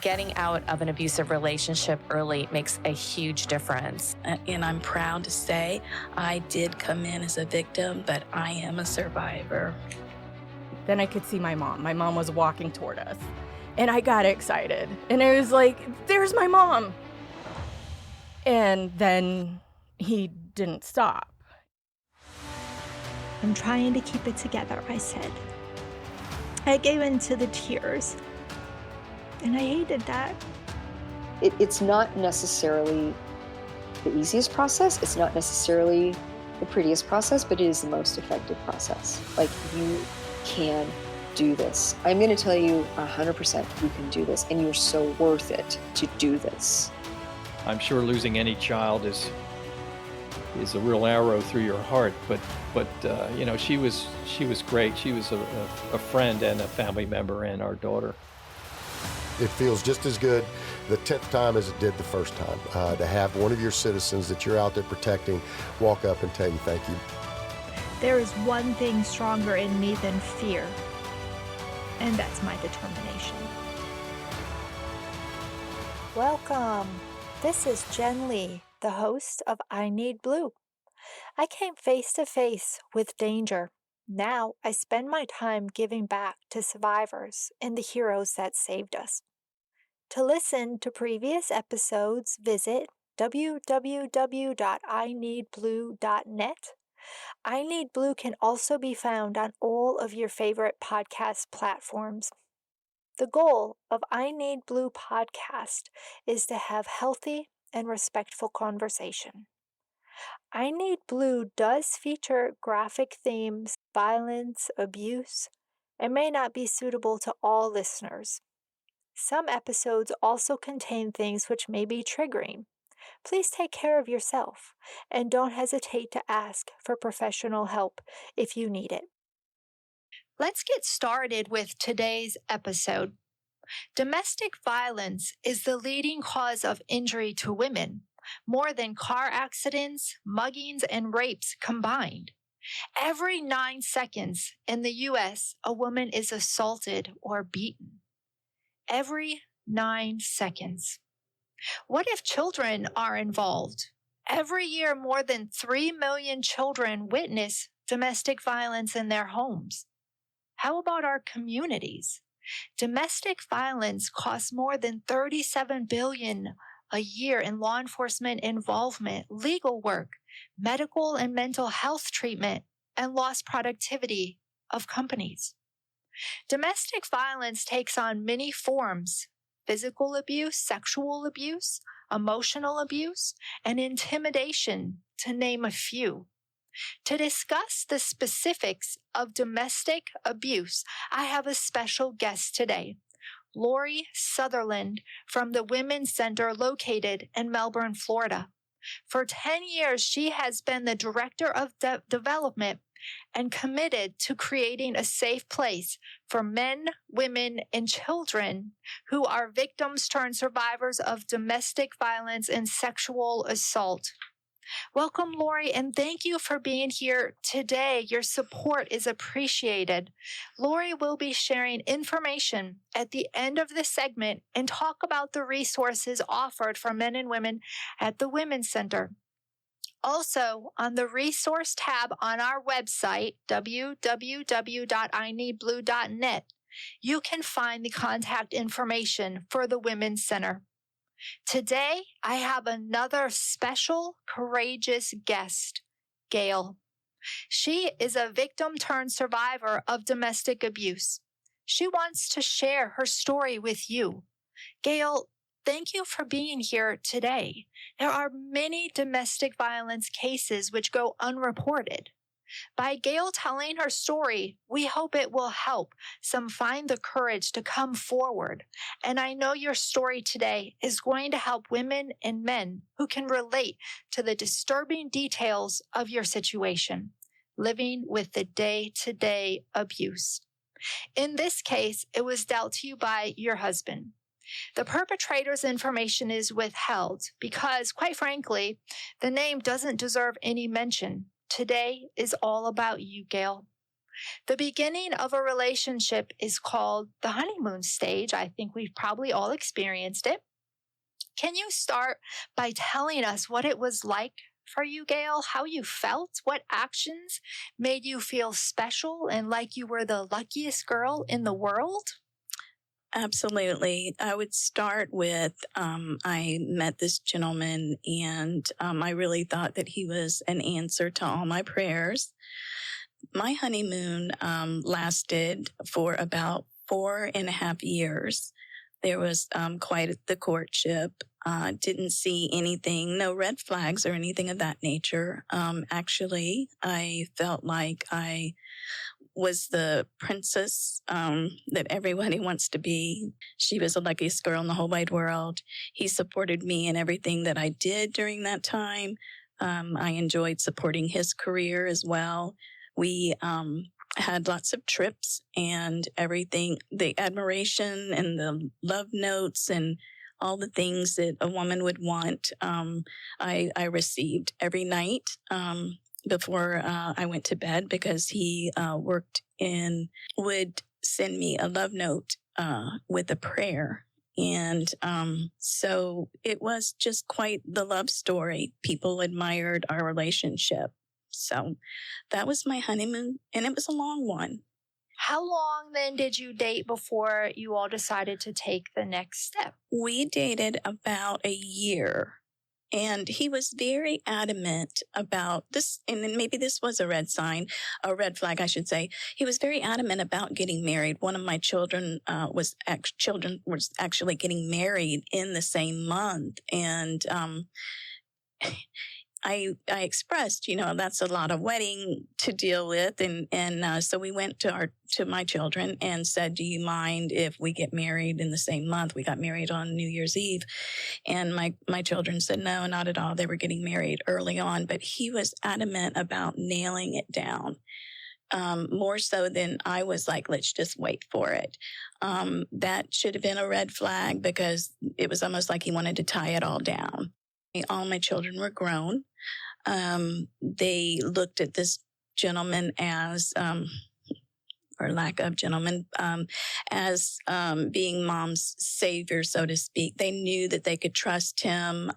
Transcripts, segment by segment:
Getting out of an abusive relationship early makes a huge difference. And I'm proud to say I did come in as a victim, but I am a survivor. Then I could see my mom. My mom was walking toward us. And I got excited. And it was like, there's my mom. And then he didn't stop. I'm trying to keep it together, I said. I gave in to the tears. And I hated that. It's not necessarily the easiest process. It's not necessarily the prettiest process, but it is the most effective process. Like, you can do this. I'm going to tell you 100% you can do this, and you're so worth it to do this. I'm sure losing any child is a real arrow through your heart, but you know, she was great. She was a friend and a family member and our daughter. It feels just as good the 10th time as it did the first time, to have one of your citizens that you're out there protecting walk up and tell you thank you. There is one thing stronger in me than fear, and that's my determination. Welcome. This is Jen Lee, the host of I Need Blue. I came face to face with danger. Now I spend my time giving back to survivors and the heroes that saved us. To listen to previous episodes, visit www.ineedblue.net. I Need Blue can also be found on all of your favorite podcast platforms. The goal of I Need Blue podcast is to have healthy and respectful conversation. I Need Blue does feature graphic themes, violence, abuse, and may not be suitable to all listeners. Some episodes also contain things which may be triggering. Please take care of yourself and don't hesitate to ask for professional help if you need it. Let's get started with today's episode. Domestic violence is the leading cause of injury to women, more than car accidents, muggings, and rapes combined. Every 9 seconds in the U.S., a woman is assaulted or beaten. Every 9 seconds. What if children are involved? Every year, more than 3 million children witness domestic violence in their homes. How about our communities? Domestic violence costs more than $37 billion a year in law enforcement involvement, legal work, medical and mental health treatment, and lost productivity of companies. Domestic violence takes on many forms: physical abuse, sexual abuse, emotional abuse, and intimidation, to name a few. To discuss the specifics of domestic abuse, I have a special guest today, Lori Sutherland from the Women's Center located in Melbourne, Florida. For 10 years, she has been the Director of Development and committed to creating a safe place for men, women, and children who are victims turned survivors of domestic violence and sexual assault. Welcome, Lori, and thank you for being here today. Your support is appreciated. Lori will be sharing information at the end of the segment and talk about the resources offered for men and women at the Women's Center. Also, on the resource tab on our website, www.ineedblue.net, you can find the contact information for the Women's Center. Today, I have another special, courageous guest, Gail. She is a victim turned survivor of domestic abuse. She wants to share her story with you. Gail, thank you for being here today. There are many domestic violence cases which go unreported. By Gail telling her story, we hope it will help some find the courage to come forward. And I know your story today is going to help women and men who can relate to the disturbing details of your situation, living with the day-to-day abuse. In this case, it was dealt to you by your husband. The perpetrator's information is withheld because, quite frankly, the name doesn't deserve any mention. Today is all about you, Gail. The beginning of a relationship is called the honeymoon stage. I think we've probably all experienced it. Can you start by telling us what it was like for you, Gail, how you felt, what actions made you feel special and like you were the luckiest girl in the world? Absolutely. I would start with I met this gentleman, and I really thought that he was an answer to all my prayers. My honeymoon lasted for about 4.5 years. There was quite the courtship. Didn't see anything, no red flags or anything of that nature. Actually, I felt like I was the princess that everybody wants to be. She was the luckiest girl in the whole wide world. He supported me in everything that I did during that time. I enjoyed supporting his career as well. We had lots of trips and everything, the admiration and the love notes and all the things that a woman would want, I received every night before I went to bed, because he would send me a love note with a prayer. And so it was just quite the love story. People admired our relationship. So that was my honeymoon, and it was a long one. How long then did you date before you all decided to take the next step? We dated about a year, and he was very adamant about this. And then maybe this was a red flag, I should say. He was very adamant about getting married. One of my children was actually getting married in the same month, and I expressed, that's a lot of wedding to deal with. And so we went to my children and said, do you mind if we get married in the same month? We got married on New Year's Eve. And my children said, no, not at all. They were getting married early on, but he was adamant about nailing it down. More so than I was like, let's just wait for it. That should have been a red flag, because it was almost like he wanted to tie it all down. All my children were grown. They looked at this gentleman as, or lack of gentleman, as being mom's savior, so to speak. They knew that they could trust him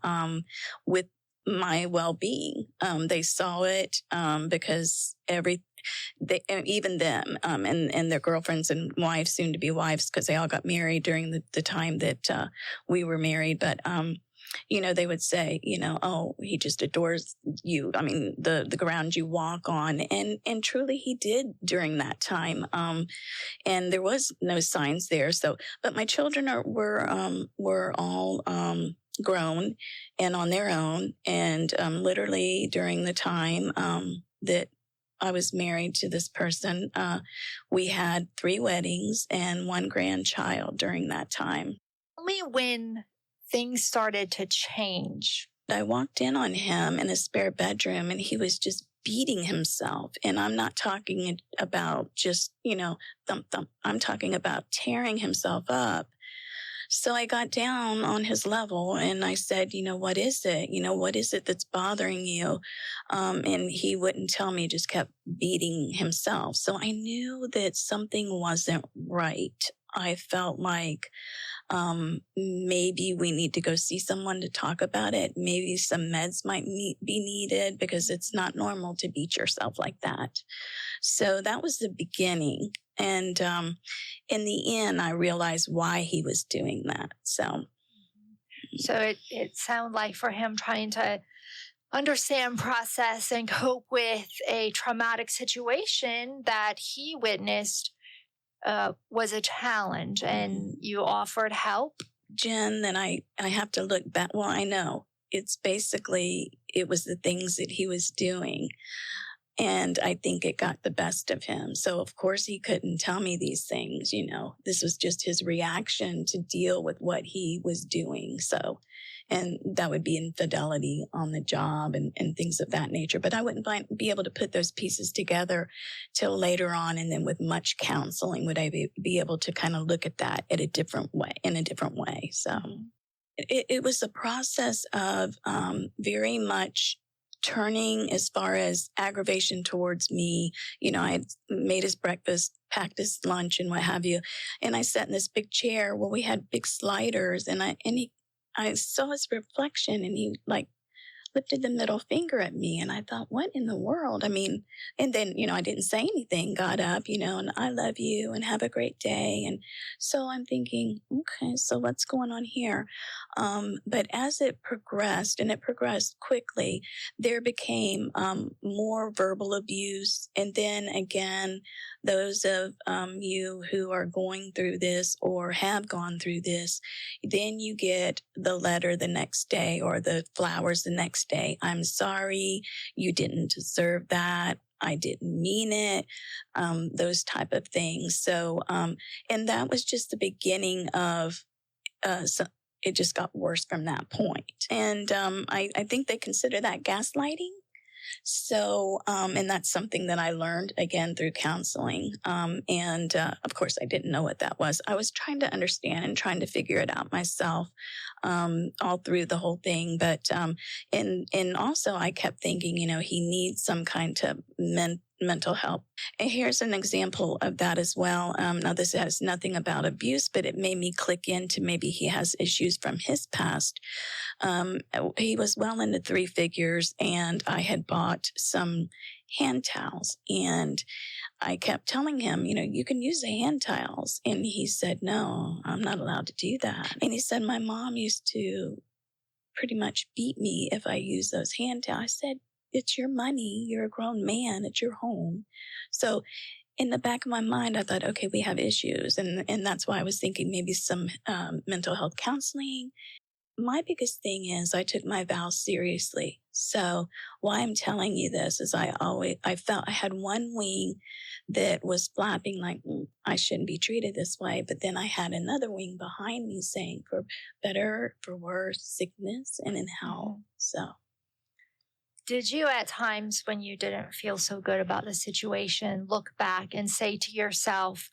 with my well-being. They saw it because even them and their girlfriends and wives, soon to be wives, because they all got married during the time that we were married. But they would say, oh, he just adores you. I mean, the ground you walk on. And truly he did during that time. And there was no signs there. So, but my children were all grown and on their own. And literally during the time that I was married to this person, we had 3 weddings and 1 grandchild during that time. Tell me when things started to change. I walked in on him in a spare bedroom, and he was just beating himself. And I'm not talking about just, thump, thump. I'm talking about tearing himself up. So I got down on his level and I said, what is it? What is it that's bothering you? And he wouldn't tell me, just kept beating himself. So I knew that something wasn't right. I felt like maybe we need to go see someone to talk about it. Maybe some meds might be needed, because it's not normal to beat yourself like that. So that was the beginning. And in the end, I realized why he was doing that. So it sounded like for him trying to understand, process, and cope with a traumatic situation that he witnessed was a challenge, and you offered help. Jen, then I have to look back. Well, I know it was the things that he was doing. And I think it got the best of him. So of course he couldn't tell me these things, this was just his reaction to deal with what he was doing. So, and that would be infidelity on the job and things of that nature. But I wouldn't be able to put those pieces together till later on. And then with much counseling, would I be able to kind of look at that in a different way. So it was a process of very much turning as far as aggravation towards me. I had made his breakfast, packed his lunch and what have you. And I sat in this big chair. Well, we had big sliders, and I saw his reflection, and he lifted the middle finger at me. And I thought, what in the world? And then, I didn't say anything, got up, and I love you and have a great day. And so I'm thinking, okay, so what's going on here? But as it progressed, and it progressed quickly, there became more verbal abuse. And then again, those of you who are going through this or have gone through this, then you get the letter the next day or the flowers the next day. I'm sorry, you didn't deserve that. I didn't mean it. Those type of things. So, and that was just the beginning of, so it just got worse from that point. And I think they consider that gaslighting. So, and that's something that I learned again through counseling. And of course, I didn't know what that was. I was trying to understand and trying to figure it out myself, all through the whole thing. But, and also I kept thinking, he needs some kind of mental help. And here's an example of that as well. Now this has nothing about abuse, but it made me click into maybe he has issues from his past. He was well into 3 figures, and I had bought some hand towels, and I kept telling him, you can use the hand towels. And he said, no, I'm not allowed to do that. And he said, my mom used to pretty much beat me if I use those hand towels. I said, it's your money. You're a grown man. It's your home. So in the back of my mind, I thought, okay, we have issues. And that's why I was thinking maybe some mental health counseling. My biggest thing is I took my vows seriously. So why I'm telling you this is I felt I had one wing that was flapping like, I shouldn't be treated this way. But then I had another wing behind me saying for better, for worse, sickness and in health. So. Did you at times when you didn't feel so good about the situation, look back and say to yourself,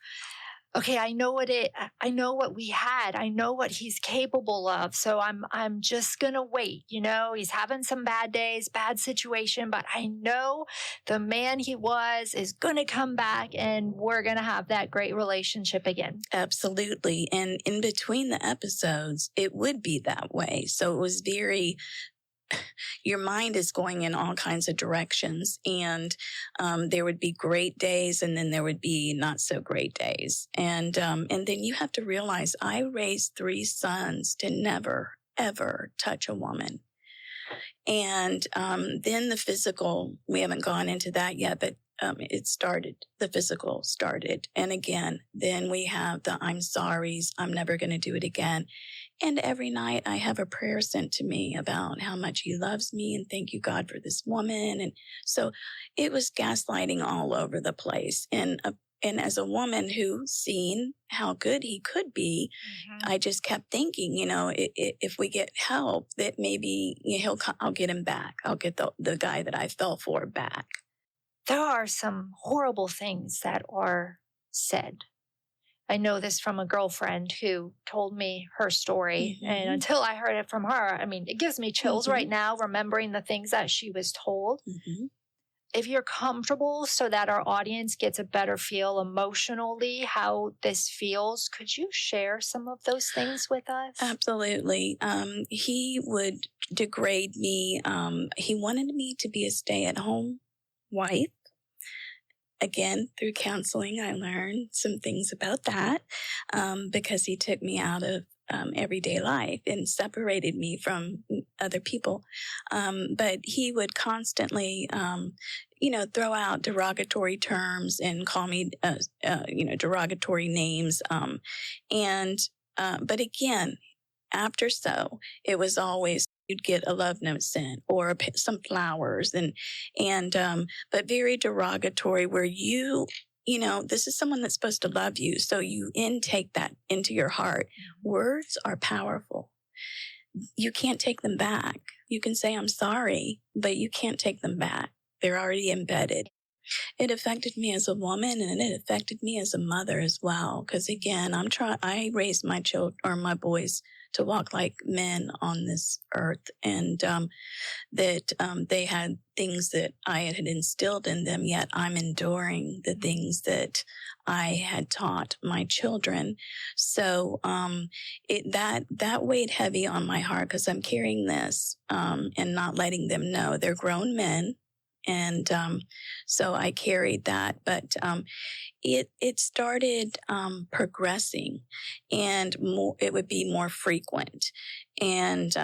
okay, I know what we had. I know what he's capable of. So I'm just going to wait. He's having some bad days, bad situation, but I know the man he was is going to come back and we're going to have that great relationship again. Absolutely. And in between the episodes, it would be that way. So it was your mind is going in all kinds of directions, and there would be great days, and then there would be not so great days, and then you have to realize I raised 3 sons to never ever touch a woman, and then the physical. We haven't gone into that yet, but it started. The physical started, and again, then we have the I'm sorry's. I'm never going to do it again. And every night I have a prayer sent to me about how much he loves me and thank you, God, for this woman. And so it was gaslighting all over the place. And as a woman who seen how good he could be, I just kept thinking, if we get help, that maybe I'll get him back. I'll get the guy that I fell for back. There are some horrible things that are said. I know this from a girlfriend who told me her story. And until I heard it from her, it gives me chills right now, remembering the things that she was told. If you're comfortable so that our audience gets a better feel emotionally how this feels, could you share some of those things with us? Absolutely. He would degrade me. He wanted me to be a stay-at-home wife. Again, through counseling, I learned some things about that because he took me out of everyday life and separated me from other people. But he would constantly, throw out derogatory terms and call me, derogatory names. But again, after so, it was always you'd get a love note sent or some flowers but very derogatory where this is someone that's supposed to love you. So you intake that into your heart. Words are powerful. You can't take them back. You can say, I'm sorry, but you can't take them back. They're already embedded. It affected me as a woman, and it affected me as a mother as well. Because again, I raised my children or my boys to walk like men on this earth, and that they had things that I had instilled in them. Yet I'm enduring the things that I had taught my children. So that weighed heavy on my heart, because I'm carrying this and not letting them know. They're grown men. And so I carried that, but it started progressing, and it would be more frequent. And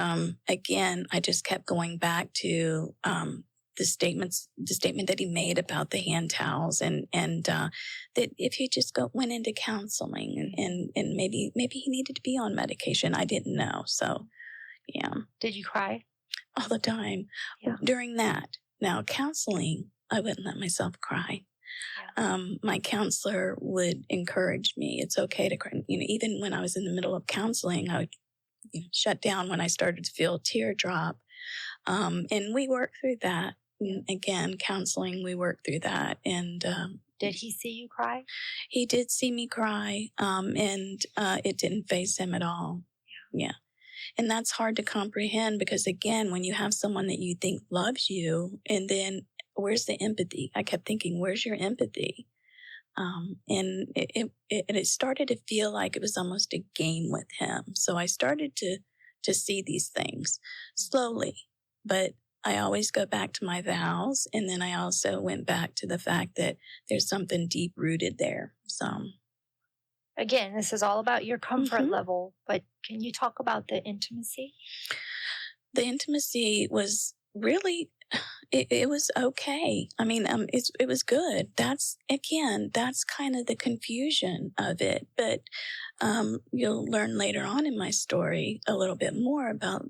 again, I just kept going back to the statement that he made about the hand towels, and that if he just went into counseling, and maybe he needed to be on medication. I didn't know. So yeah. Did you cry? All the time. Yeah. During that. Now, counseling, I wouldn't let myself cry. Yeah. My counselor would encourage me. It's okay to cry. Even when I was in the middle of counseling, I would shut down when I started to feel a teardrop. And we worked through that. And again, counseling, we worked through that. And did he see you cry? He did see me cry, and it didn't faze him at all. Yeah. And that's hard to comprehend, because again, when you have someone that you think loves you, and then where's the empathy? I kept thinking, where's your empathy? And it started to feel like it was almost a game with him. So I started to see these things slowly, but I always go back to my vows. And then I also went back to the fact that there's something deep rooted there. So again, this is all about your comfort level, but can you talk about the intimacy? The intimacy was really, it was okay. I mean, it was good. That's kind of the confusion of it. But you'll learn later on in my story a little bit more about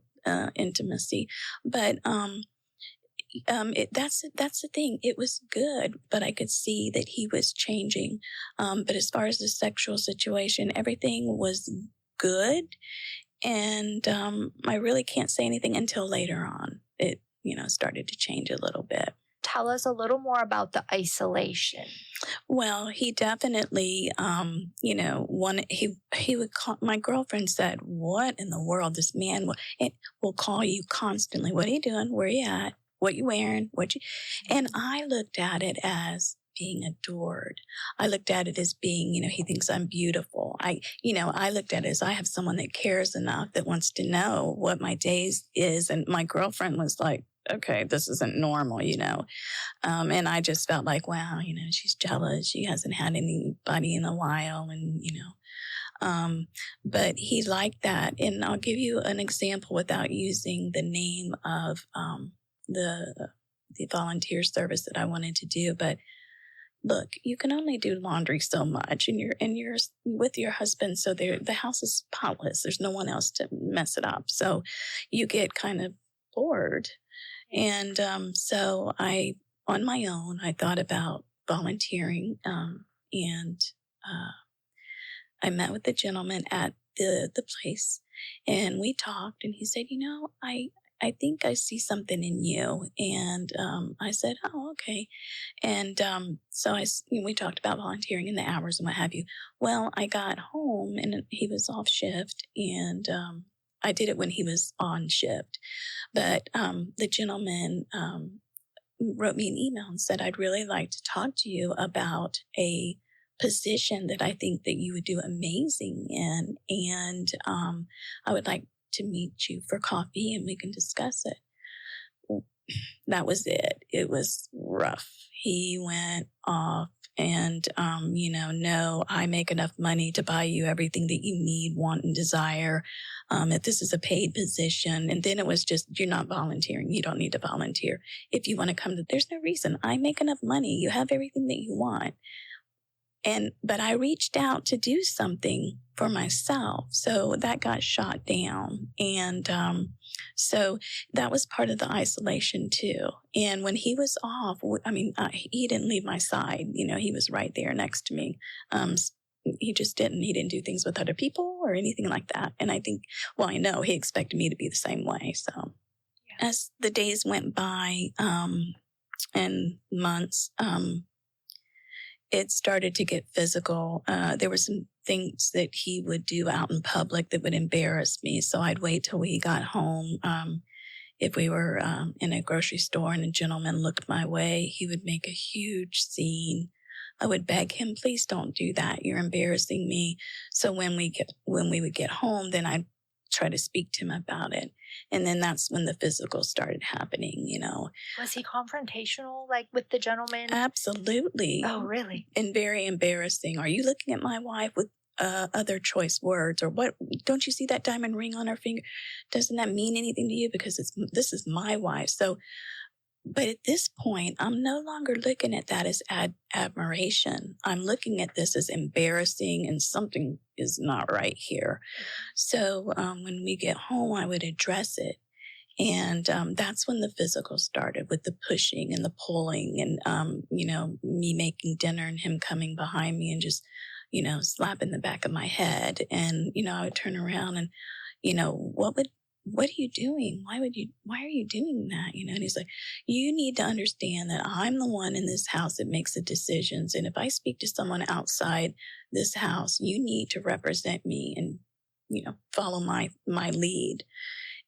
intimacy. But that's the thing. It was good, but I could see that he was changing. But as far as the sexual situation, everything was good. And I really can't say anything until later on. It, started to change a little bit. Tell us a little more about the isolation. Well, he definitely, he would call, my girlfriend said, what in the world? This man will call you constantly. What are you doing? Where are you at? What you wearing? And I looked at it as being adored. I looked at it as being, he thinks I'm beautiful. I looked at it as I have someone that cares enough, that wants to know what my days is. And my girlfriend was like, okay, this isn't normal, and I just felt like, wow, she's jealous. She hasn't had anybody in a while. And, but he liked that. And I'll give you an example without using the name of, the volunteer service that I wanted to do. But look, you can only do laundry so much, and you're with your husband. So the house is spotless. There's no one else to mess it up. So you get kind of bored. And so on my own, I thought about volunteering, and I met with the gentleman at the place, and we talked, and he said, I think I see something in you. And I said, oh, okay. And so we talked about volunteering and the hours and what have you. Well, I got home, and he was off shift, and I did it when he was on shift. But the gentleman wrote me an email and said, I'd really like to talk to you about a position that I think that you would do amazing in. And I would like to meet you for coffee, and we can discuss it. Well, that was it. It was rough. He went off and, no, I make enough money to buy you everything that you need, want, and desire. If this is a paid position. And then it was just, you're not volunteering. You don't need to volunteer. If you want to come there's no reason. I make enough money. You have everything that you want. But I reached out to do something for myself. So that got shot down. And so that was part of the isolation too. And when he was off, he didn't leave my side. He was right there next to me. He didn't do things with other people or anything like that. And I think, I know he expected me to be the same way. So as the days went by, and months, it started to get physical. There were some things that he would do out in public that would embarrass me. So I'd wait till we got home. If we were in a grocery store and a gentleman looked my way, he would make a huge scene. I would beg him, please don't do that. You're embarrassing me. So when we would get home, then I'd try to speak to him about it. And then that's when the physical started happening, Was he confrontational, like with the gentleman? Absolutely. Oh, really? And very embarrassing. Are you looking at my wife with other choice words, or what? Don't you see that diamond ring on her finger? Doesn't that mean anything to you? Because this is my wife. So, but at this point, I'm no longer looking at that as admiration. I'm looking at this as embarrassing, and something is not right here. So when we get home, I would address it. And that's when the physical started, with the pushing and the pulling and, me making dinner and him coming behind me and just, slapping the back of my head. And, I would turn around and, what are you doing? Why are you doing that? And he's like, you need to understand that I'm the one in this house that makes the decisions. And if I speak to someone outside this house, you need to represent me and, follow my lead.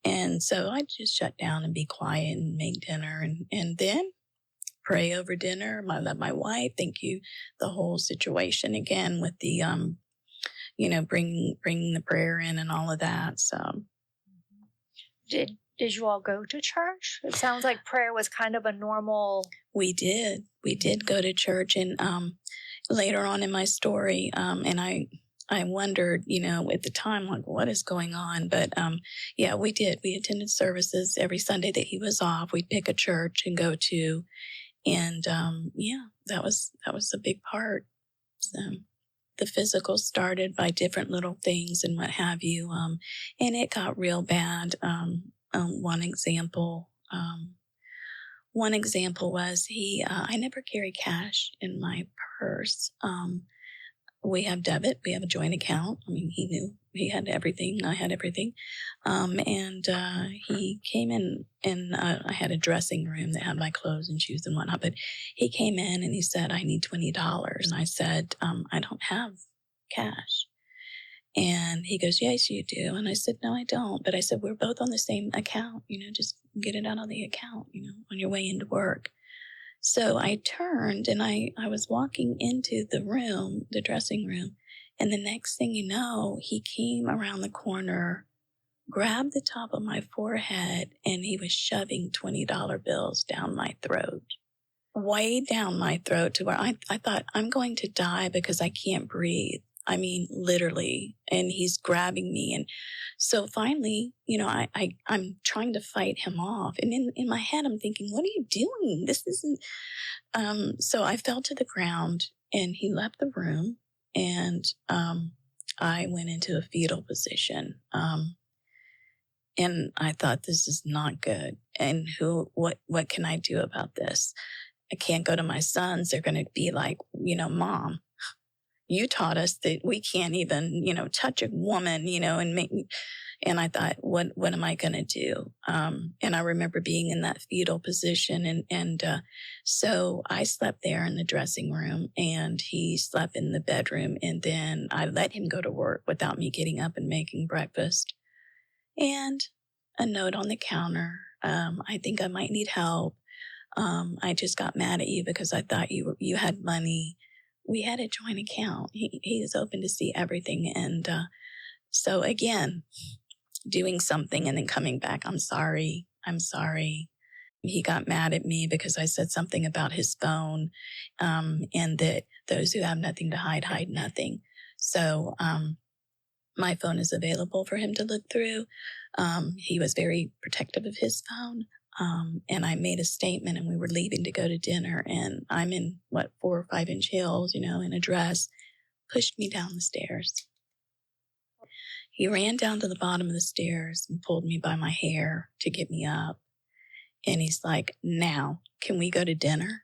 And so I just shut down and be quiet and make dinner and then pray over dinner. Love my wife. Thank you. The whole situation again with the, bringing the prayer in and all of that. So. Did you all go to church? It sounds like prayer was kind of a normal. We did go to church. And, later on in my story, and I wondered, at the time, like, what is going on? But, yeah, we did. We attended services every Sunday that he was off. We'd pick a church and go to. And, that was a big part. So the physical started by different little things and what have you. And it got real bad. One example was I never carry cash in my purse. We have debit. We have a joint account. I mean, he knew he had everything. I had everything. And he came in and I had a dressing room that had my clothes and shoes and whatnot. But he came in and he said, I need $20. And I said, I don't have cash. And he goes, yes, you do. And I said, no, I don't. But I said, we're both on the same account. Just get it out of the account, on your way into work. So I turned and I was walking into the room, the dressing room. And the next thing you know, he came around the corner, grabbed the top of my forehead, and he was shoving $20 bills down my throat, way down my throat to where I thought I'm going to die because I can't breathe. I mean, literally. And he's grabbing me. And so finally, I'm trying to fight him off. And in my head, I'm thinking, what are you doing? This isn't, so I fell to the ground and he left the room and, I went into a fetal position. And I thought, this is not good. And what can I do about this? I can't go to my sons. They're going to be like, Mom, you taught us that we can't even, touch a woman, and I thought, what am I going to do? And I remember being in that fetal position. And so I slept there in the dressing room and he slept in the bedroom. And then I let him go to work without me getting up and making breakfast. And a note on the counter. I think I might need help. I just got mad at you because I thought you had money. We had a joint account. He is open to see everything. And so again, doing something and then coming back, I'm sorry. He got mad at me because I said something about his phone and that those who have nothing to hide nothing. So my phone is available for him to look through. He was very protective of his phone. And I made a statement and we were leaving to go to dinner and I'm in 4 or 5 inch heels, in a dress, pushed me down the stairs. He ran down to the bottom of the stairs and pulled me by my hair to get me up. And he's like, now, can we go to dinner?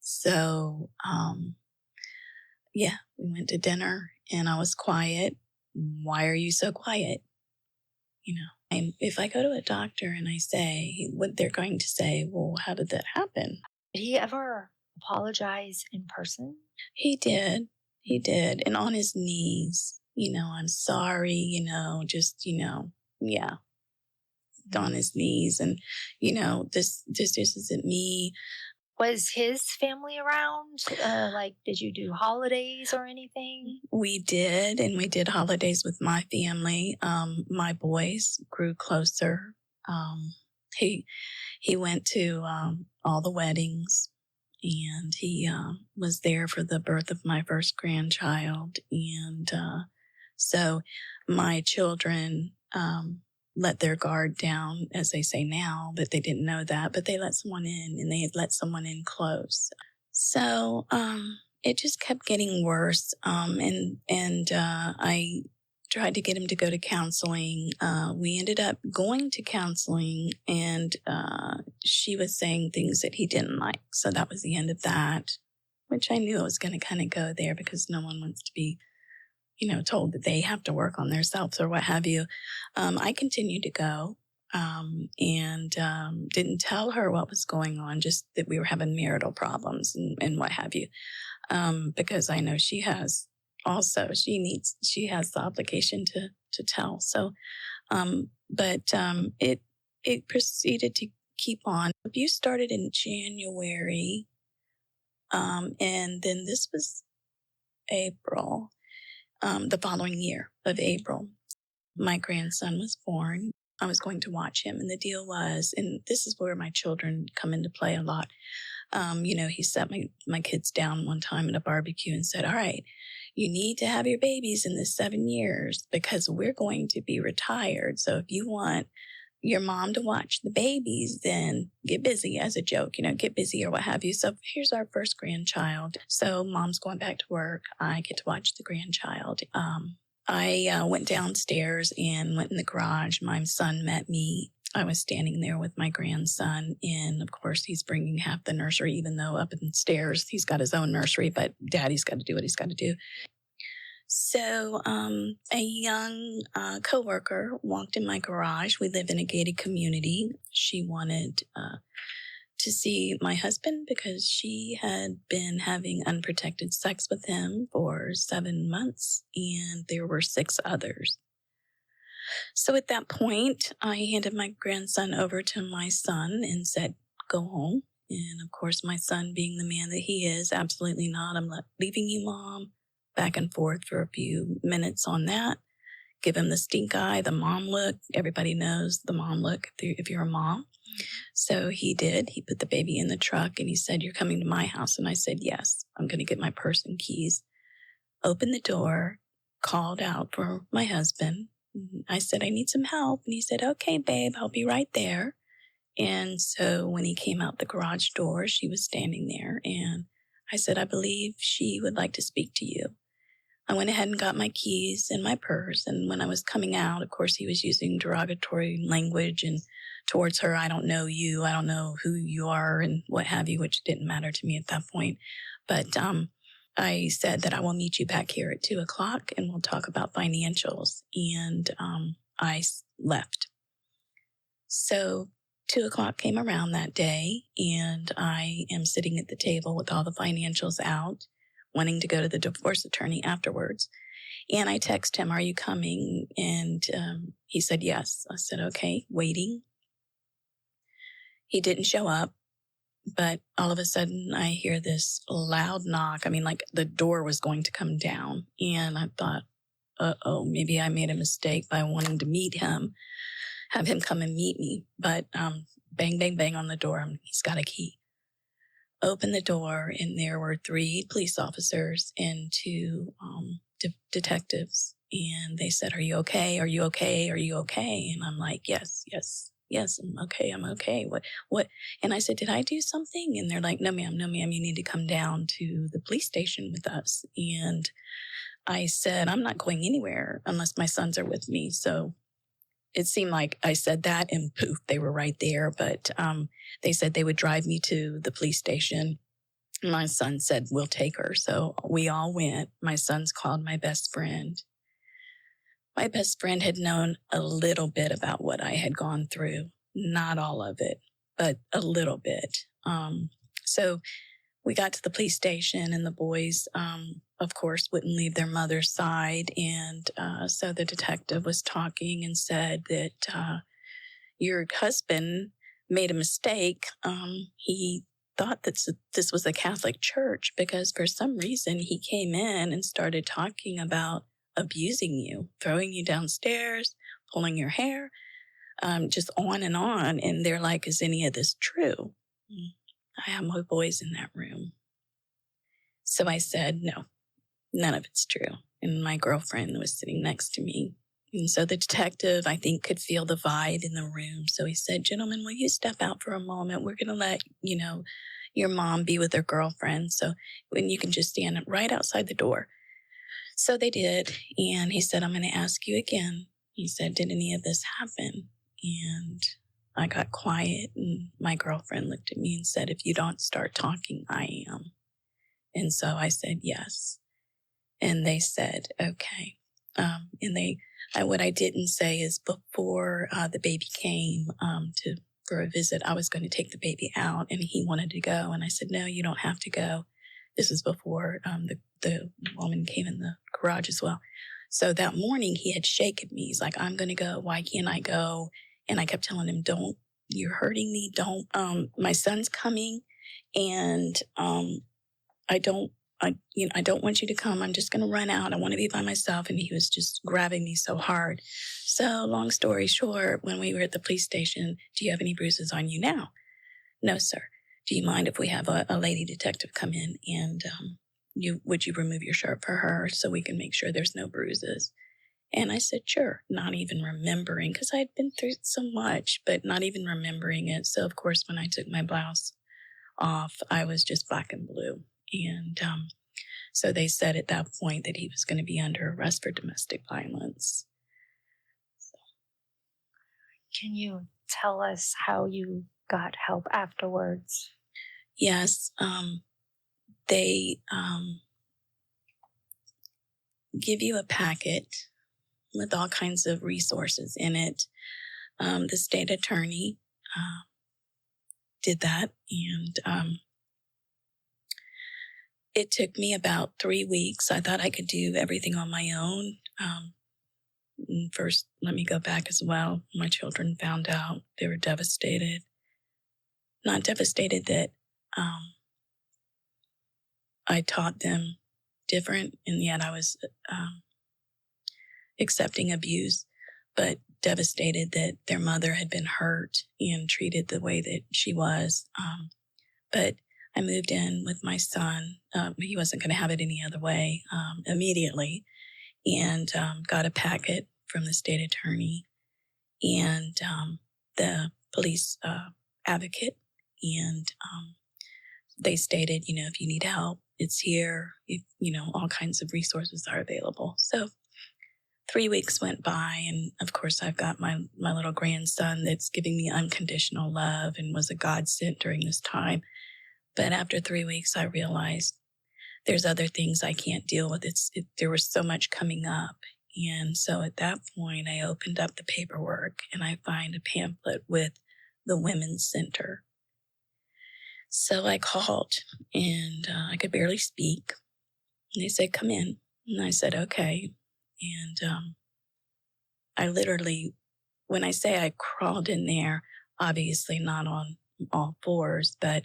So, yeah, we went to dinner and I was quiet. Why are you so quiet? If I go to a doctor and I say what they're going to say, well, how did that happen? Did he ever apologize in person? He did. He did. And on his knees, I'm sorry, just, yeah, on his knees. And, this isn't me. Was his family around? Did you do holidays or anything? We did, and we did holidays with my family. My boys grew closer. He went to all the weddings, and he was there for the birth of my first grandchild. And so my children let their guard down, as they say now, but they didn't know that. But they let someone in, and they had let someone in close. So it just kept getting worse. And I tried to get him to go to counseling. We ended up going to counseling, and she was saying things that he didn't like. So that was the end of that, which I knew it was going to kind of go there because no one wants to be told that they have to work on themselves or what have you. I continued to go and didn't tell her what was going on, just that we were having marital problems and what have you, because I know she has also, she has the obligation to tell. So, it proceeded to keep on. Abuse started in January, and then this was April. The following year of April, my grandson was born. I was going to watch him. And the deal was, and this is where my children come into play a lot. He sat my kids down one time at a barbecue and said, all right, you need to have your babies in this 7 years because we're going to be retired. So if you want your mom to watch the babies, then get busy, as a joke, get busy or what have you. So here's our first grandchild. So mom's going back to work. I get to watch the grandchild. I went downstairs and went in the garage. My son met me. I was standing there with my grandson. And of course, he's bringing half the nursery, even though up in the stairs, he's got his own nursery, but daddy's got to do what he's got to do. So a young coworker walked in my garage. We live in a gated community. She wanted to see my husband because she had been having unprotected sex with him for 7 months, and there were 6 others. So at that point, I handed my grandson over to my son and said, go home. And of course, my son, being the man that he is, absolutely not. I'm leaving you, Mom. Back and forth for a few minutes on that. Give him the stink eye, the mom look. Everybody knows the mom look if you're a mom. So he did. He put the baby in the truck and he said, you're coming to my house. And I said, yes, I'm going to get my purse and keys. Opened the door, called out for my husband. I said, I need some help. And he said, okay, babe, I'll be right there. And so when he came out the garage door, she was standing there. And I said, I believe she would like to speak to you. I went ahead and got my keys and my purse. And when I was coming out, of course, he was using derogatory language and towards her. I don't know you. I don't know who you are and what have you, which didn't matter to me at that point. But I said that I will meet you back here at 2:00 and we'll talk about financials. And I left. So 2:00 came around that day and I am sitting at the table with all the financials out, wanting to go to the divorce attorney afterwards. And I text him, are you coming? And he said, yes. I said, okay, waiting. He didn't show up, but all of a sudden I hear this loud knock. I mean, like the door was going to come down. And I thought, uh-oh, maybe I made a mistake by wanting to meet him, have him come and meet me. But bang, bang, bang on the door. He's got a key. Opened the door, and there were 3 police officers and 2 detectives. And they said, are you okay? Are you okay? Are you okay? And I'm like, yes, I'm okay. What? And I said, did I do something? And they're like, no, ma'am, you need to come down to the police station with us. And I said, I'm not going anywhere unless my sons are with me. So it seemed like I said that and poof, they were right there. But they said they would drive me to the police station. My son said, we'll take her. So we all went. My sons called my best friend. My best friend had known a little bit about what I had gone through, not all of it, but a little bit. So we got to the police station, and the boys, of course, wouldn't leave their mother's side. And so the detective was talking and said that your husband made a mistake. He thought that this was a Catholic church because for some reason he came in and started talking about abusing you, throwing you downstairs, pulling your hair, just on and on. And they're like, is any of this true? I have my boys in that room. So I said, no, none of it's true. And my girlfriend was sitting next to me. And so the detective, I think, could feel the vibe in the room. So he said, gentlemen, will you step out for a moment? We're going to let, your mom be with her girlfriend. So when you can just stand right outside the door. So they did. And he said, I'm going to ask you again. He said, did any of this happen? And I got quiet, and my girlfriend looked at me and said, if you don't start talking, I am. And so I said, yes. And they said, okay. What I didn't say is before the baby came for a visit, I was going to take the baby out, and he wanted to go. And I said, no, you don't have to go. This was before the woman came in the garage as well. So that morning he had shaken me. He's like, I'm going to go. Why can't I go? And I kept telling him, don't, you're hurting me. Don't, my son's coming, and I don't want you to come. I'm just going to run out. I want to be by myself. And he was just grabbing me so hard. So long story short, when we were at the police station, do you have any bruises on you now? No, sir. Do you mind if we have a lady detective come in and would you remove your shirt for her so we can make sure there's no bruises? And I said, sure, not even remembering, because I had been through so much, but not even remembering it. So, of course, when I took my blouse off, I was just black and blue. And so they said at that point that he was going to be under arrest for domestic violence. So. Can you tell us how you got help afterwards? Yes. They give you a packet with all kinds of resources in it. The state attorney did that, and it took me about 3 weeks. I thought I could do everything on my own. First, let me go back as well. My children found out. They were devastated. Not devastated that I taught them different, and yet I was accepting abuse, but devastated that their mother had been hurt and treated the way that she was. But I moved in with my son. He wasn't going to have it any other way immediately, and got a packet from the state attorney and the police advocate. And they stated, if you need help, it's here. If, all kinds of resources are available. So 3 weeks went by, and of course I've got my little grandson that's giving me unconditional love and was a godsend during this time. But after 3 weeks, I realized there's other things I can't deal with. There was so much coming up. And so at that point, I opened up the paperwork and I find a pamphlet with the Women's Center. So I called, and I could barely speak. And they said, come in. And I said, okay. And I literally, when I say I crawled in there, obviously not on all fours, but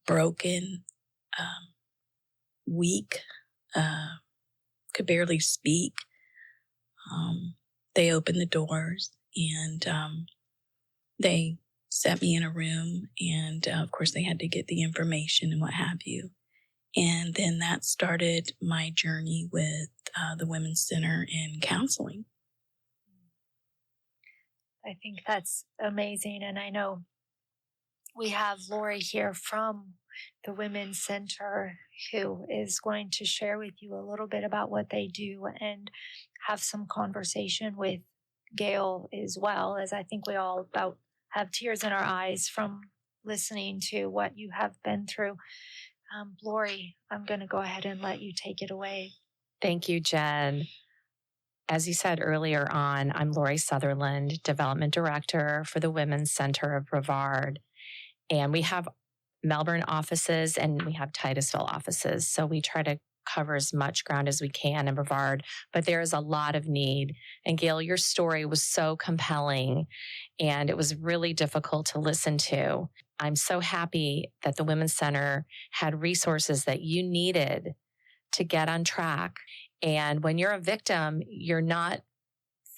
broken, weak, could barely speak. They opened the doors, and they set me in a room, and of course they had to get the information and what have you. And then that started my journey with the Women's Center and counseling. I think that's amazing. And I know we have Lori here from the Women's Center who is going to share with you a little bit about what they do and have some conversation with Gail as well, as I think we all about have tears in our eyes from listening to what you have been through. Lori, I'm going to go ahead and let you take it away. Thank you, Jen. as you said earlier on, I'm Lori Sutherland, Development Director for the Women's Center of Brevard. And we have Melbourne offices and we have Titusville offices. So we try to cover as much ground as we can in Brevard, but there is a lot of need. And Gail, your story was so compelling and it was really difficult to listen to. I'm so happy that the Women's Center had resources that you needed to get on track. And when you're a victim, you're not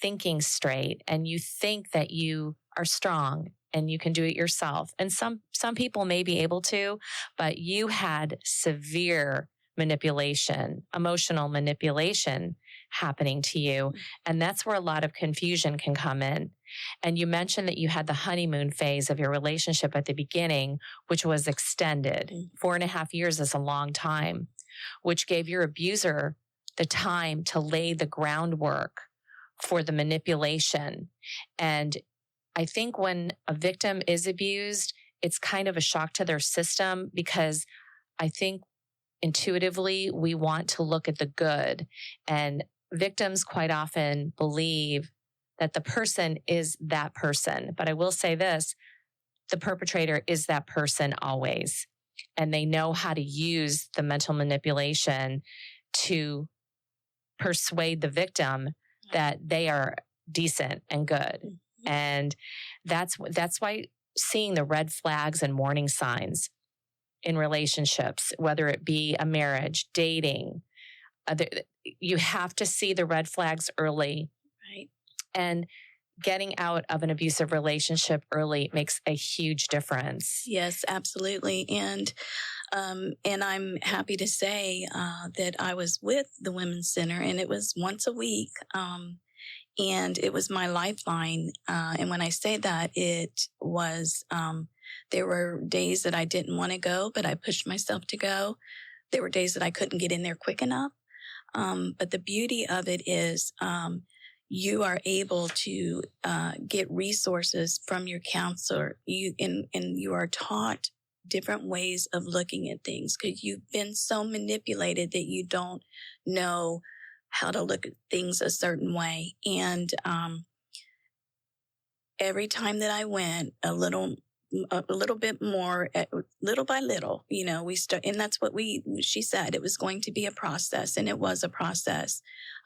thinking straight and you think that you are strong and you can do it yourself. And some people may be able to, but you had severe manipulation, emotional manipulation happening to you. And that's where a lot of confusion can come in. And you mentioned that you had the honeymoon phase of your relationship at the beginning, which was extended. 4.5 years is a long time, which gave your abuser the time to lay the groundwork for the manipulation. And I think when a victim is abused, it's kind of a shock to their system because I think intuitively we want to look at the good. And victims quite often believe that the person is that person. But I will say this, the perpetrator is that person always. And they know how to use the mental manipulation to persuade the victim that they are decent and good. And that's why seeing the red flags and warning signs in relationships, whether it be a marriage, dating, you have to see the red flags early. Right. And getting out of an abusive relationship early makes a huge difference. Yes, absolutely. And I'm happy to say that I was with the Women's Center, and it was once a week. And it was my lifeline. And when I say that, it was, there were days that I didn't want to go, but I pushed myself to go. There were days that I couldn't get in there quick enough. But the beauty of it is, you are able to get resources from your counselor. And you are taught different ways of looking at things because you've been so manipulated that you don't know how to look at things a certain way. And every time that I went, a little bit more, little by little, we start, and that's what she said, it was going to be a process, and it was a process.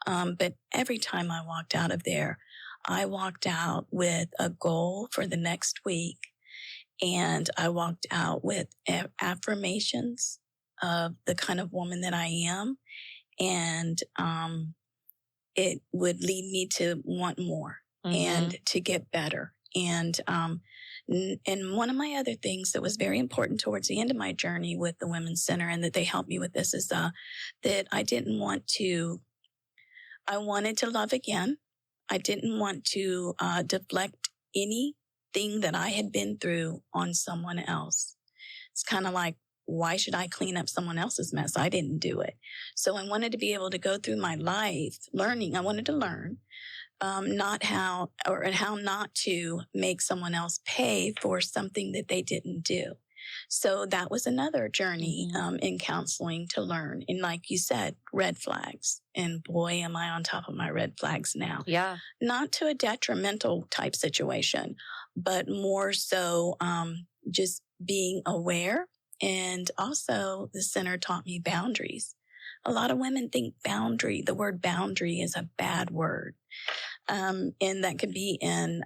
But every time I walked out of there, I walked out with a goal for the next week. And I walked out with affirmations of the kind of woman that I am. And it would lead me to want more and to get better. And one of my other things that was very important towards the end of my journey with the Women's Center, and that they helped me with this, is that I wanted to love again. I didn't want to deflect anything that I had been through on someone else. It's kind of like, why should I clean up someone else's mess? I didn't do it. So I wanted to be able to go through my life learning. I wanted to learn how not to make someone else pay for something that they didn't do. So that was another journey in counseling to learn. And like you said, red flags. And boy, am I on top of my red flags now. Yeah. Not to a detrimental type situation, but more so just being aware. And also the center taught me boundaries. A lot of women think the word boundary is a bad word. And that could be in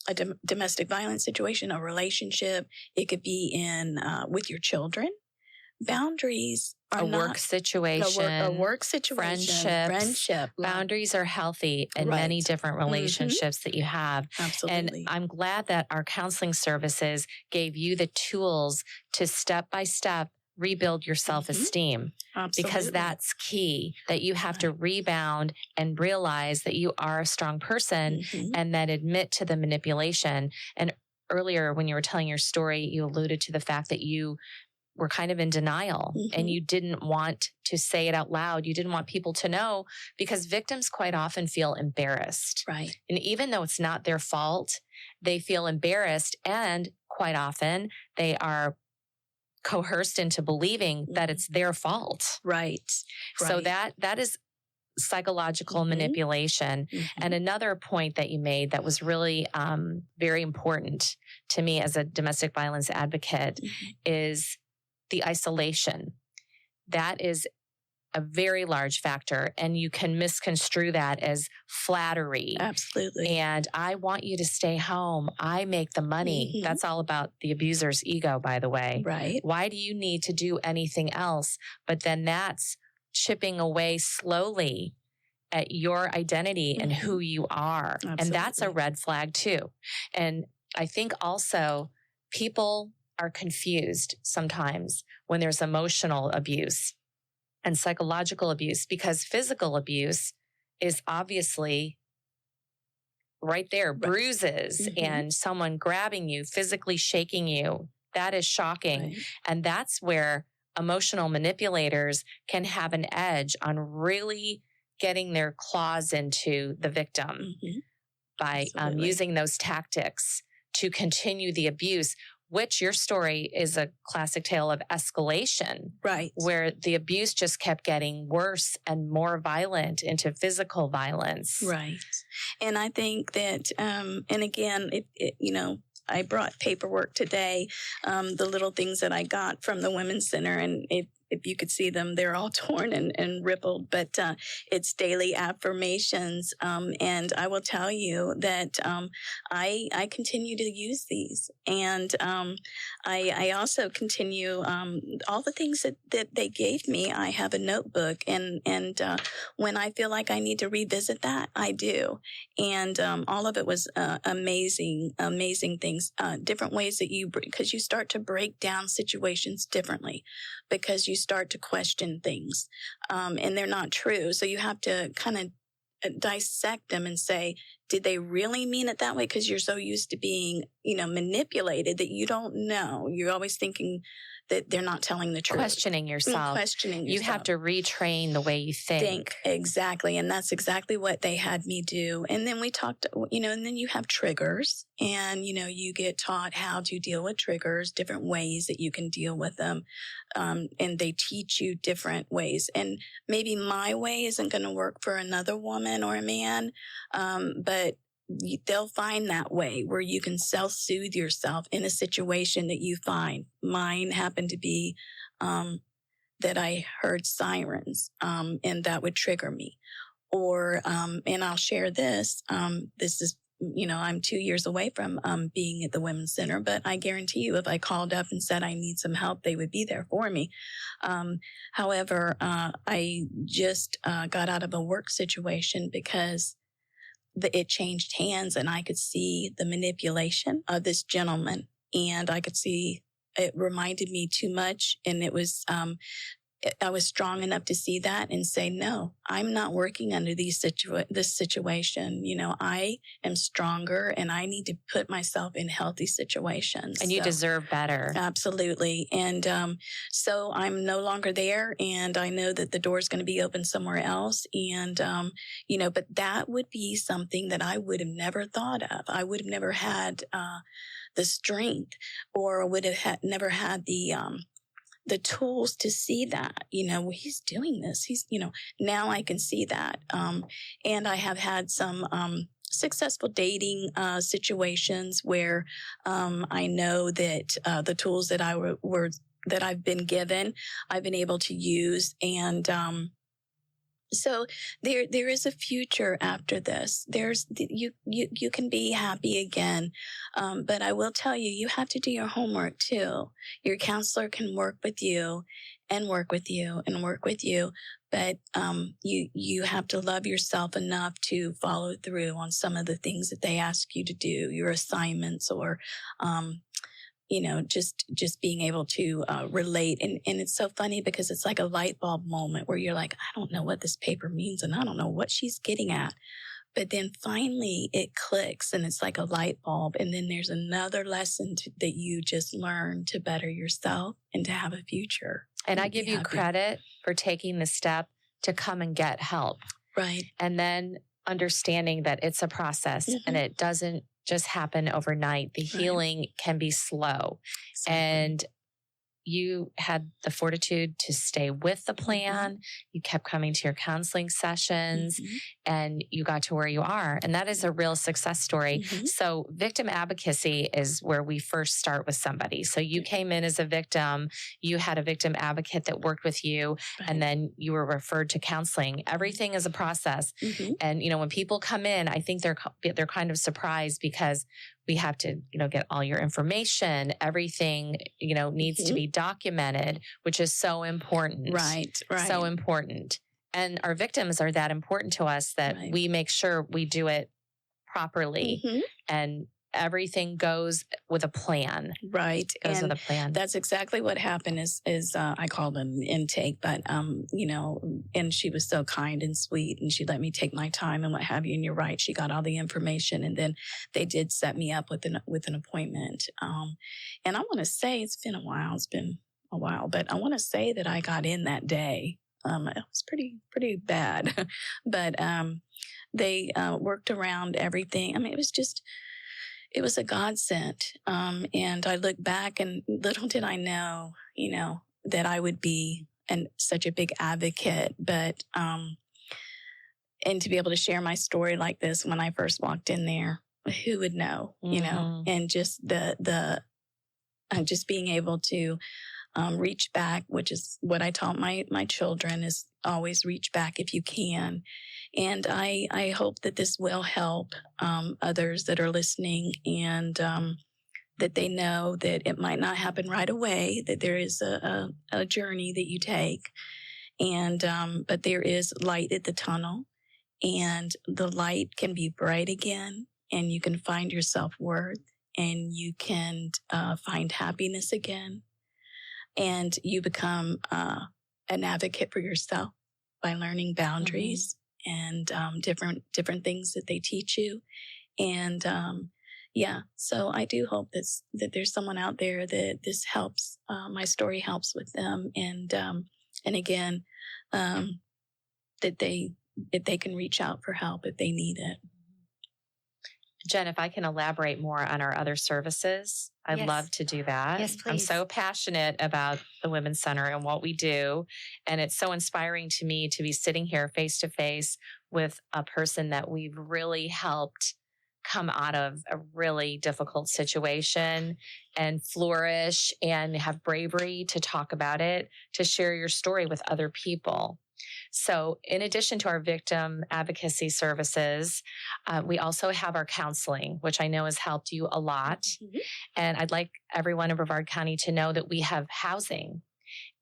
a domestic violence situation, a relationship. It could be in with your children. Boundaries are a work situation, friendship. Boundaries are healthy in many different relationships that you have. Absolutely. And I'm glad that our counseling services gave you the tools to step by step rebuild your self-esteem. Because that's key, that you have to rebound and realize that you are a strong person and then admit to the manipulation. And earlier when you were telling your story, you alluded to the fact that you were kind of in denial and you didn't want to say it out loud. You didn't want people to know because victims quite often feel embarrassed. Right. And even though it's not their fault, they feel embarrassed and quite often they are coerced into believing that it's their fault. Right. So that is psychological Mhm. manipulation. Mhm. And another point that you made that was really very important to me as a domestic violence advocate Mhm. is the isolation. That is a very large factor, and you can misconstrue that as flattery. Absolutely. And I want you to stay home. I make the money. Mhm. That's all about the abuser's ego, by the way. Right. Why do you need to do anything else? But then that's chipping away slowly at your identity and who you are. And that's a Absolutely. red flag too. And I think also people are confused sometimes when there's emotional abuse and psychological abuse, because physical abuse is obviously right there, bruises Mhm. and someone grabbing you, physically shaking you. That is shocking. Right. And that's where emotional manipulators can have an edge on really getting their claws into the victim Mhm. by Absolutely. using those tactics to continue the abuse, which your story is a classic tale of escalation, Right. where the abuse just kept getting worse and more violent into physical violence. Right. And I think that, and again, I brought paperwork today, the little things that I got from the Women's Center, and if you could see them, they're all torn and rippled, but it's daily affirmations. And I will tell you that I continue to use these. And I also continue all the things that they gave me. I have a notebook, and when I feel like I need to revisit that, I do. And all of it was amazing things, different ways that because you start to break down situations differently, because you start to question things, and they're not true. So you have to kind of dissect them and say, did they really mean it that way? Because you're so used to being, manipulated that you don't know. You're always thinking that they're not telling the truth. Questioning yourself. You have to retrain the way you think. Exactly. And that's exactly what they had me do. And then we talked, and then you have triggers, and, you get taught how to deal with triggers, different ways that you can deal with them. And they teach you different ways. And maybe my way isn't going to work for another woman or a man. But they'll find that way where you can self-soothe yourself in a situation that you find. Mine happened to be that I heard sirens, and that would trigger me. Or, and I'll share this. This is, I'm 2 years away from being at the Women's Center, but I guarantee you, if I called up and said I need some help, they would be there for me. However, I just got out of a work situation because it changed hands, and I could see the manipulation of this gentleman, and I could see it reminded me too much. And it was, I was strong enough to see that and say, no, I'm not working under this situation. I am stronger, and I need to put myself in healthy situations. And you deserve better. Absolutely. And so I'm no longer there, and I know that the door is going to be open somewhere else. And, but that would be something that I would have never thought of. I would have never had the strength, or would have never had the tools to see that, he's doing this. He's, now I can see that. And I have had some successful dating situations where I know that the tools that that I've been given, I've been able to use. And so there is a future after this. You can be happy again. But I will tell you, you have to do your homework too. Your counselor can work with you and work with you and work with you. But, you have to love yourself enough to follow through on some of the things that they ask you to do, your assignments, or, just being able to relate. And it's so funny because it's like a light bulb moment where you're like, I don't know what this paper means, and I don't know what she's getting at. But then finally it clicks, and it's like a light bulb. And then there's another lesson that you just learn to better yourself and to have a future. And I give you credit for taking the step to come and get help. Right. And then understanding that it's a process, and it doesn't just happen overnight. The healing can be slow. Exactly. And you had the fortitude to stay with the plan. You kept coming to your counseling sessions and you got to where you are. And that is a real success story. So victim advocacy is where we first start with somebody. So you came in as a victim, you had a victim advocate that worked with you, and then you were referred to counseling. Everything is a process. And, when people come in, I think they're kind of surprised because we have to, get all your information. Everything, needs to be documented, which is so important. Right. So important. And our victims are that important to us that we make sure we do it properly. And everything goes with a plan. Right. Goes with a plan. That's exactly what happened is I called an intake, but, and she was so kind and sweet and she let me take my time and what have you. And you're right. She got all the information and then they did set me up with an appointment. And I want to say it's been a while, but I want to say that I got in that day. It was pretty bad, but, they, worked around everything. I mean, it was a godsend. And I look back and little did I know, that I would be such a big advocate, but, and to be able to share my story like this when I first walked in there, who would know, and just just being able to, reach back, which is what I taught my children is always reach back if you can. And I hope that this will help others that are listening and that they know that it might not happen right away, that there is a journey that you take. And but there is light at the tunnel and the light can be bright again and you can find your self-worth and you can find happiness again. And you become an advocate for yourself by learning boundaries and different things that they teach you. And so I do hope that there's someone out there that this helps, my story helps with them. And again, that if they can reach out for help if they need it. Jen, if I can elaborate more on our other services, I'd love to do that. Yes, please. I'm so passionate about the Women's Center and what we do. And it's so inspiring to me to be sitting here face to face with a person that we've really helped come out of a really difficult situation and flourish and have bravery to talk about it, to share your story with other people. So in addition to our victim advocacy services, we also have our counseling, which I know has helped you a lot. And I'd like everyone in Brevard County to know that we have housing.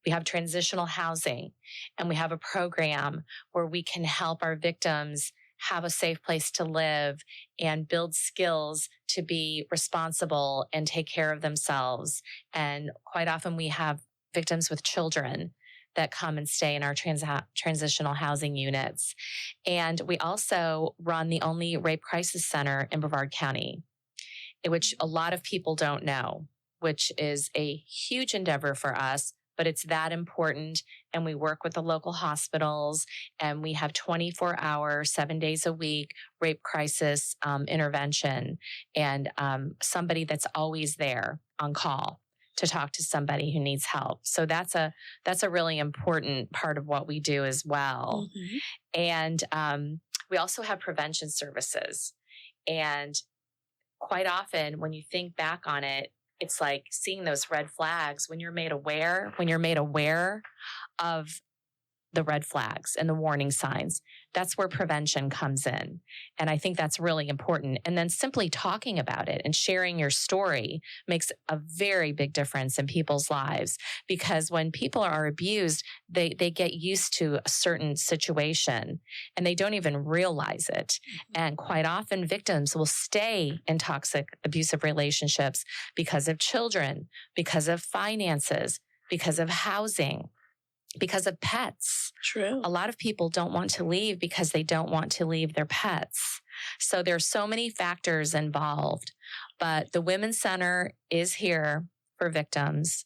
We have transitional housing, and we have a program where we can help our victims have a safe place to live and build skills to be responsible and take care of themselves. And quite often we have victims with children that come and stay in our transitional housing units. And we also run the only rape crisis center in Brevard County, which a lot of people don't know, which is a huge endeavor for us, but it's that important. And we work with the local hospitals and we have 24-hour, 7 days a week rape crisis intervention and somebody that's always there on call to talk to somebody who needs help. So that's a really important part of what we do as well. And we also have prevention services. And quite often when you think back on it, it's like seeing those red flags when you're made aware of the red flags and the warning signs. That's where prevention comes in. And I think that's really important. And then simply talking about it and sharing your story makes a very big difference in people's lives. Because when people are abused, they get used to a certain situation and they don't even realize it. And quite often victims will stay in toxic, abusive relationships because of children, because of finances, because of housing, because of pets. True. A lot of people don't want to leave because they don't want to leave their pets. So there's so many factors involved, but the Women's Center is here for victims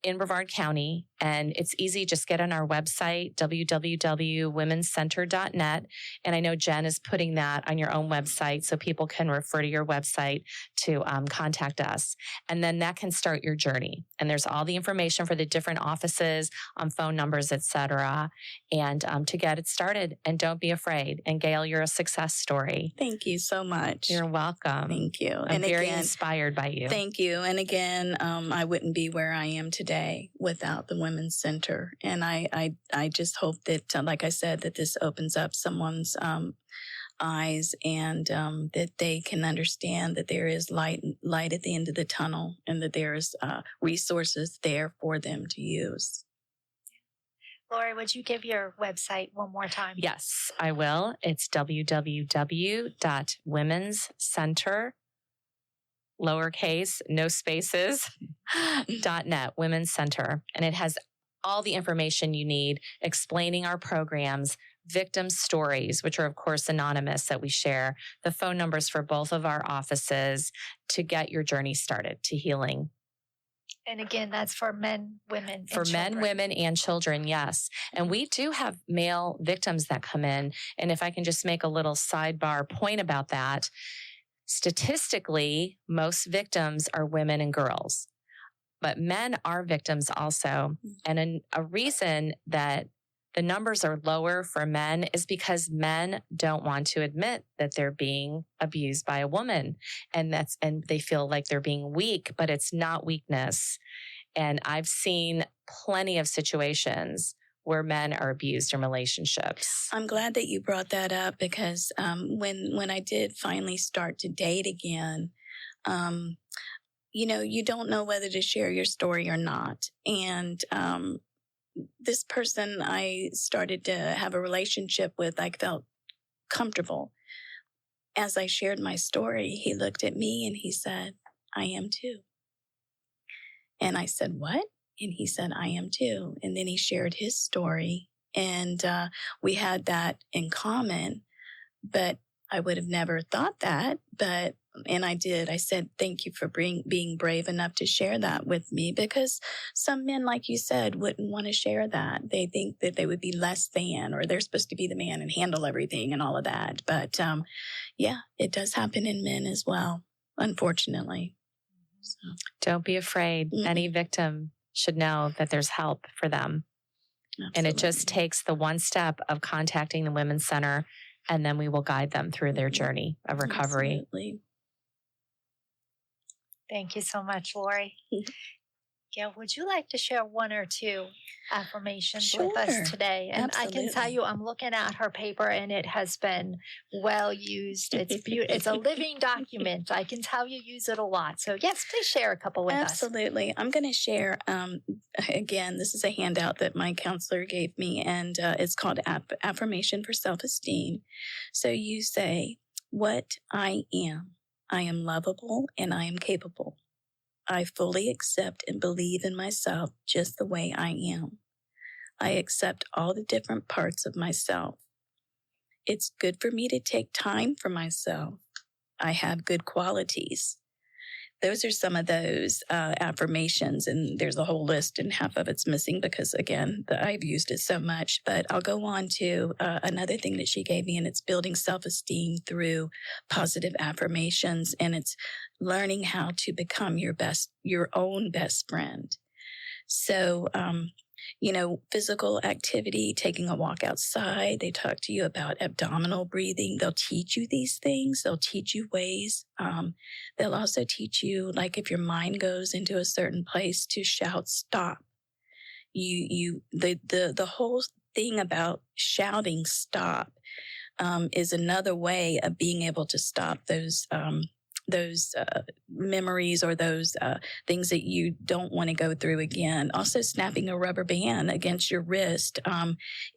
in Brevard County And it's easy. Just get on our website, www.womenscenter.net. And I know Jen is putting that on your own website so people can refer to your website to contact us. And then that can start your journey. And there's all the information for the different offices, phone numbers, etc. And to get it started. And don't be afraid. And Gail, you're a success story. Thank you so much. You're welcome. Thank you. I'm very inspired by you. Thank you. And again, I wouldn't be where I am today without the Women's Center. And I just hope that, like I said, that this opens up someone's eyes and that they can understand that there is light at the end of the tunnel and that there's resources there for them to use. Lori, would you give your website one more time? Yes, I will. It's www.womenscenter, lowercase, no spaces, .net, Women's Center. And it has all the information you need explaining our programs, victim stories, which are, of course, anonymous that we share, the phone numbers for both of our offices to get your journey started to healing. And again, that's for men, women, for men, women, and children, yes. And we do have male victims that come in. And if I can just make a little sidebar point about that, statistically, most victims are women and girls, but men are victims also. And a reason that the numbers are lower for men is because men don't want to admit that they're being abused by a woman. And they feel like they're being weak, but it's not weakness. And I've seen plenty of situations where men are abused in relationships. I'm glad that you brought that up because when I did finally start to date again, you don't know whether to share your story or not. And this person I started to have a relationship with, I felt comfortable. As I shared my story, he looked at me and he said, "I am too." And I said, "What?" And he said, "I am too." And then he shared his story and we had that in common, but I would have never thought that. And I did. I said, "Thank you for being brave enough to share that with me," because some men, like you said, wouldn't want to share that. They think that they would be less than, or they're supposed to be the man and handle everything and all of that. But yeah, it does happen in men as well, unfortunately. So. Don't be afraid. Mm-hmm. Any victim should know that there's help for them. Absolutely. And it just takes the one step of contacting the Women's Center, and then we will guide them through their journey of recovery. Absolutely. Thank you so much, Lori. Gail, would you like to share one or two affirmations with us today? And absolutely. I can tell you, I'm looking at her paper and it has been well used. It's beautiful. It's a living document. I can tell you use it a lot. So yes, please share a couple with us. Absolutely. I'm going to share, again, this is a handout that my counselor gave me, and it's called Affirmation for Self-Esteem. So you say, "What I am lovable and I am capable. I fully accept and believe in myself just the way I am. I accept all the different parts of myself. It's good for me to take time for myself. I have good qualities." Those are some of those affirmations, and there's a whole list, and half of it's missing because, again, I've used it so much. But I'll go on to another thing that she gave me, and it's building self-esteem through positive affirmations, and it's learning how to become your own best friend. So, physical activity, taking a walk outside. They talk to you about abdominal breathing. They'll teach you these things. They'll teach you ways. They'll also teach you, like, if your mind goes into a certain place, to shout stop. The whole thing about shouting stop is another way of being able to stop those memories or those things that you don't want to go through again. Also, snapping a rubber band against your wrist.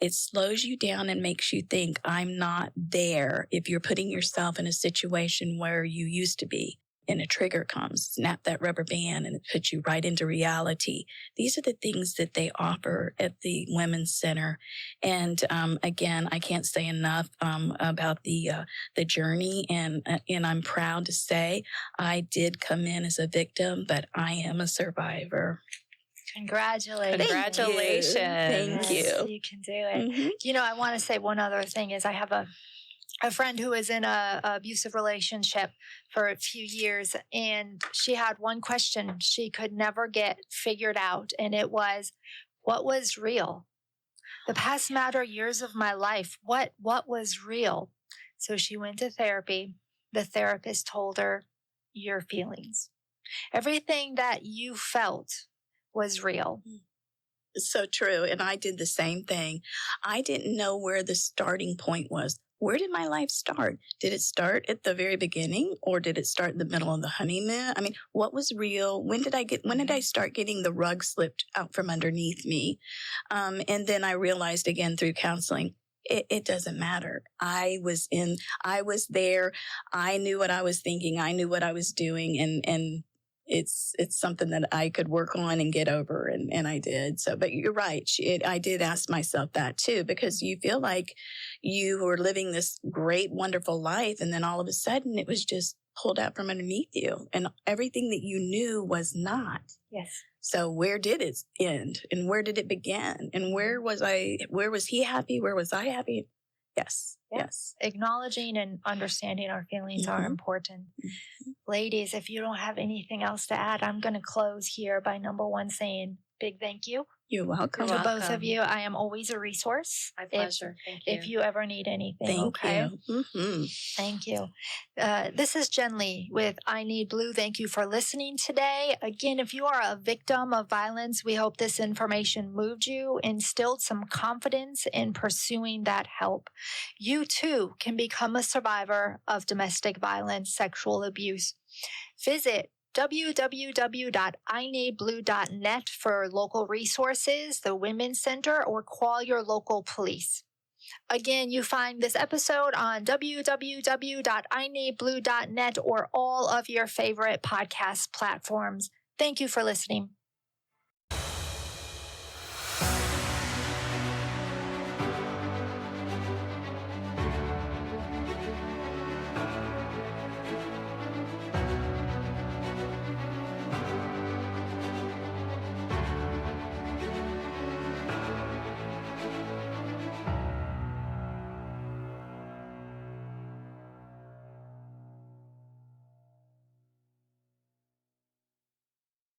It slows you down and makes you think, I'm not there. If you're putting yourself in a situation where you used to be, and a trigger comes, snap that rubber band and it puts you right into reality. These are the things that they offer at the Women's Center. And again, I can't say enough about the journey. And I'm proud to say I did come in as a victim, but I am a survivor. Congratulations. Congratulations. Thank you. Yes, you can do it. Mhm. You know, I want to say one other thing is I have a friend who was in a abusive relationship for a few years, and she had one question she could never get figured out, and it was, what was real? The past matter years of my life, what was real? So she went to therapy. The therapist told her, your feelings. Everything that you felt was real. So true. And I did the same thing. I didn't know where the starting point was. Where did my life start? Did it start at the very beginning, or did it start in the middle of the honeymoon? I mean, what was real? When did I start getting the rug slipped out from underneath me? And then I realized again through counseling, it doesn't matter. I was there. I knew what I was thinking. I knew what I was doing. And it's something that I could work on and get over. And I did. So, but you're right. I did ask myself that too, because you feel like you were living this great, wonderful life. And then all of a sudden it was just pulled out from underneath you, and everything that you knew was not. Yes. So where did it end, and where did it begin, and where was he happy? Where was I happy? Yes. Yeah. Yes. Acknowledging and understanding our feelings are important. Ladies, if you don't have anything else to add, I'm going to close here by number one saying big thank you. You're welcome. To both of you. I am always a resource. My pleasure. Thank you. If you ever need anything. Thank okay? you. Mm-hmm. Thank you. This is Jen Lee with I Need Blue. Thank you for listening today. Again, if you are a victim of violence, we hope this information moved you, instilled some confidence in pursuing that help. You too can become a survivor of domestic violence, sexual abuse. Visit www.ineedblue.net for local resources, the Women's Center, or call your local police. Again, you find this episode on www.ineedblue.net or all of your favorite podcast platforms. Thank you for listening.